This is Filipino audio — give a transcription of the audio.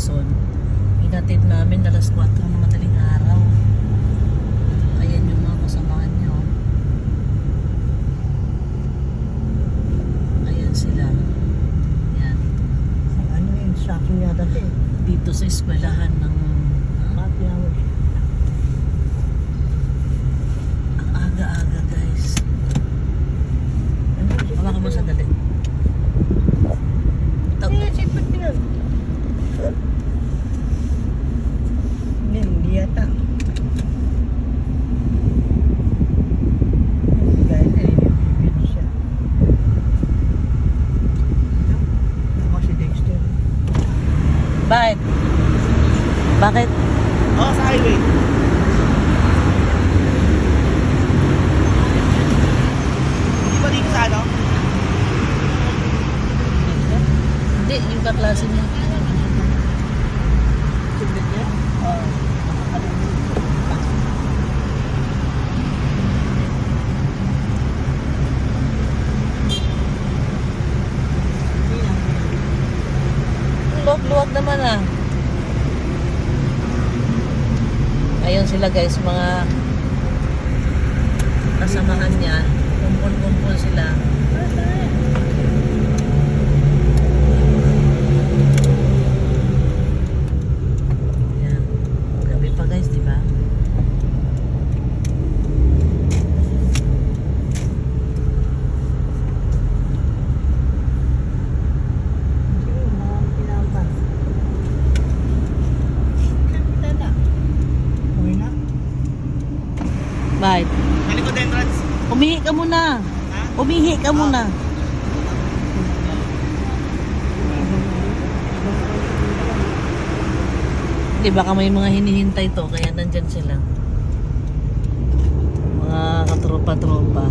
Quezon. Hinatid namin alas 4 ng madaling araw. Ayan yung mga kasamahan niyo. Ayan sila. Yan. Ano yung instruction yata siya eh. Dito sa eskwelahan ng Happy hour. ang aga-aga guys. Ano yung Hawakan mo sandali. Ano yung seatbelt pinag? Hindi yata. Dahil nililipin siya. Ako si Dexter. Bakit? Bakit? Oo, sa highway. Hindi ba dito sa ano? Hindi, yung kaklase niya. Seatbelt niya? Oo. Luwag-luwag naman ah. Ayun sila guys, mga kasamahan niya. Kumpul-kumpul sila. Yan. Gabi pa guys, di ba? Siguro mga pinampan. Kaya na. Uwi na? Bakit? Kalikod entrance. Umihi ka muna. Ha? Umihi ka muna. Di baka may mga hinihintay to, kaya nandyan sila. Mga katropa-tropa.